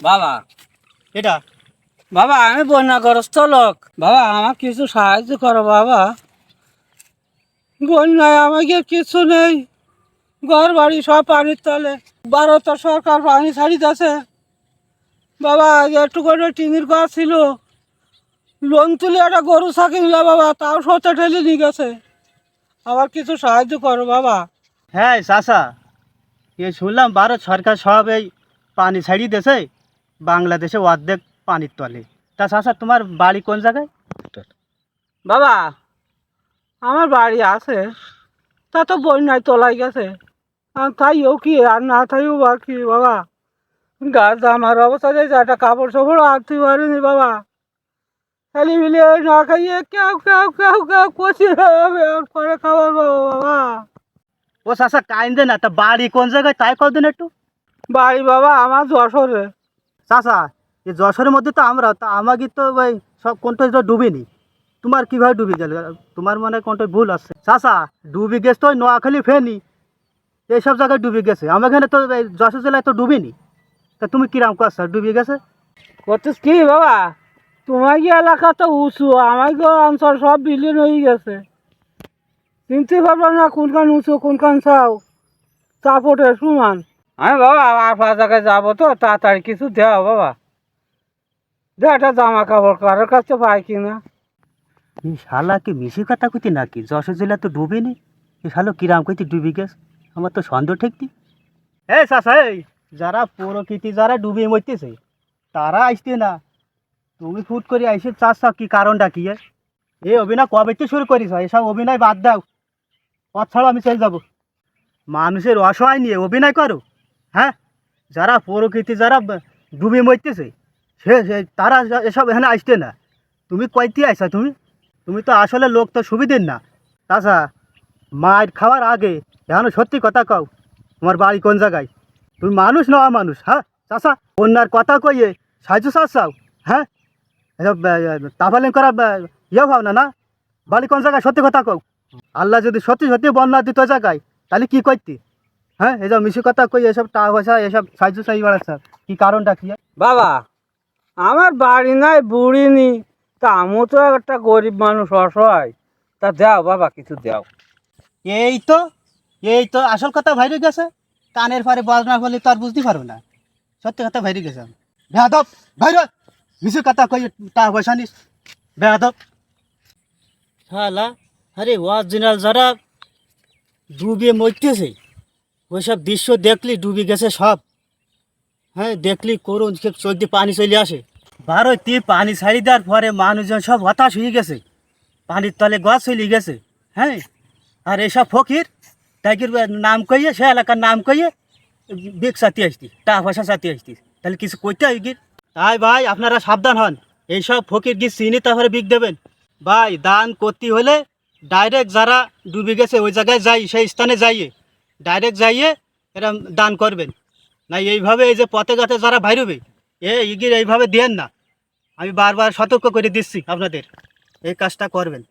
বাবা এটা বাবা আমি বন্যাগ্রস্ত লোক, বাবা আমার কিছু সাহায্য করো বাবা। বন্যায় আমাকে কিছু নেই, ঘর বাড়ি সব পানির তলে। ভারত সরকার পানি ছাড়িতেছে বাবা। একটু করে টিনের ঘর ছিল, লোন তুলে একটা গরু ছাকি নিল বাবা, তাও সতে ঠেলে নিয়ে গেছে। আমার কিছু সাহায্য করো বাবা। হ্যাঁ চাচা, শুনলাম ভারত সরকার সব এই পানি ছাড়িয়ে দিয়েছে, বাংলাদেশে অর্ধেক পানির তলে। তা চাচা তোমার বাড়ি কোন জায়গায়? বাবা আমার বাড়ি আছে, তা তো বন্যায় তোলাই গেছে। আর তাইও কি আর না তাইও বা কি বাবা, গাছ আমার অবস্থা দিয়েছে, একটা কাপড় সাপড় আনতে পারিনি বাবা। খালি মিলিয়ে না খাইয়ে কেউ কেউ কেউ কেউ কচি হবে আর পরে খাবার পাবো বাবা। ও চাচা কাইন্দে না, তা বাড়ি কোন জায়গায় তাই কদিন একটু। বাড়ি বাবা আমার যশোরে। চাচা এই যশোরের মধ্যে তো আমরা, তা আমাকে তো ভাই সব কোনটা ডুবিনি। তোমার কীভাবে ডুবি গেল? তোমার মনে হয় কোনটা ভুল আছে চাচা। ডুবি গেছে তো ওই নোয়াখালী ফেনি এইসব জায়গায় ডুবি গেছে, আমার এখানে তো এই যশোর জেলায় তো ডুবিনি। তা তুমি কিরাম করছো ডুবি গেছে? করছিস কি বাবা, তোমার কি এলাকা তো উঁচু, আমার কি অঞ্চল সব বিলীন হয়ে গেছে। চিনতে পারবো না কোনখান উঁচু কোনখান চাও, চাপটের সমান। আমি বাবা আর 5 জায়গায় যাবো, তো তাড়াতাড়ি কিছু দেওয়া বাবা। দে একটা জামা কাপড় কারোর কাছে পাই কিনা। এই শালা কি মিশি কথা কইতি নাকি? যশোর জেলা তো ডুবিনি, এই শালো কিরাম কইতি ডুবি গেছে, আমার তো সন্দেহ ঠেকতি। এই চাচা, এই যারা প্রকৃতি যারা ডুবি মরতেছে তারা আসতে না, তুমি ফুট করে আইসে চাচ্ছ কি কারণটা কি? এই অভিনয় কবে থেকে শুরু করিস? এসব অভিনয় বাদ দাও, পথ ছাড়ো, আমি চলে যাবো। মানুষের অসহায় নিয়ে অভিনয় করো? হ্যাঁ, যারা প্রকৃতি যারা ডুবি মরতেছে তারা এসব এখানে আসতে না। তুমি কইতে আইসা তুমি? তুমি তো আসলে লোক তো সুবিধের না। চাচা মার খাওয়ার আগে এখন সত্যি কথা কও, তোমার বাড়ি কোন জায়গায়? তুমি মানুষ না মানুষ? হ্যাঁ চাচা, অন্যার কথা কইয়ে সাহায্য চাচ্ছাও? হ্যাঁ, এসব তাফালিং করা ইয়ে ভাব না না। বাড়ি কোন জায়গায় সত্যি কথা কও। আল্লাহ যদি সত্যি সত্যি বন্যা দিত জায়গায় তাহলে কি করতি? হ্যাঁ, এসব মিশি কথা কই এসব টাকা পয়সা এসব সাহায্য চাই বেড়াচ্ছ, কি কারণটা কি? বাবা আমার বাড়ি নাই বুড়ি নি, তা আমিও তো একটা গরিব মানুষ, অসহায়। তা দাও বাবা কিছু দাও। এই তো এই তো আসল কথা বাইরে গেছে, কানের পরে বজনা বলে তো আর বুঝতে পারবো না। সত্যি কথা বাইরে গেছে। বেয়াদব বাইরে, মিশি কথা কই টাকা পয়সা নিস, বেয়াদব শালা। আরে অরিজিনাল যারা ডুবিয়ে মরতেছে ওইসব দৃশ্য দেখলি ডুবি গেছে সব। হ্যাঁ দেখলি করুন চোখ দিয়ে পানি চলে আসে। ভারতে পানি ছাড়ি দেওয়ার পরে মানুষজন সব হতাশ হয়ে গেছে, পানির তলে গাছ চলে গেছে। হ্যাঁ, আর এসব ফকির তাইকির নাম কইয়ে সে এলাকার নাম কইয়ে বিক সাথে আসতি, টাকা পয়সা সাথে আসতি, তাহলে কিছু কইতে হয় গির। তাই ভাই আপনারা সাবধান হন, এইসব ফকির গিয়ে চিনি তারপরে বিক দেবেন। ভাই দান করতে হলে ডাইরেক্ট যারা ডুবে গেছে ওই জায়গায় যাই, সেই স্থানে যাইয়ে ডাইরেক্ট যাইয়ে এরা দান করবেন। না এইভাবে এই যে পথে ঘাটে যারা বাইরবে ইগির এইভাবে দেন না। আমি বারবার সতর্ক করে দিচ্ছি আপনাদের, এই কাজটা করবেন।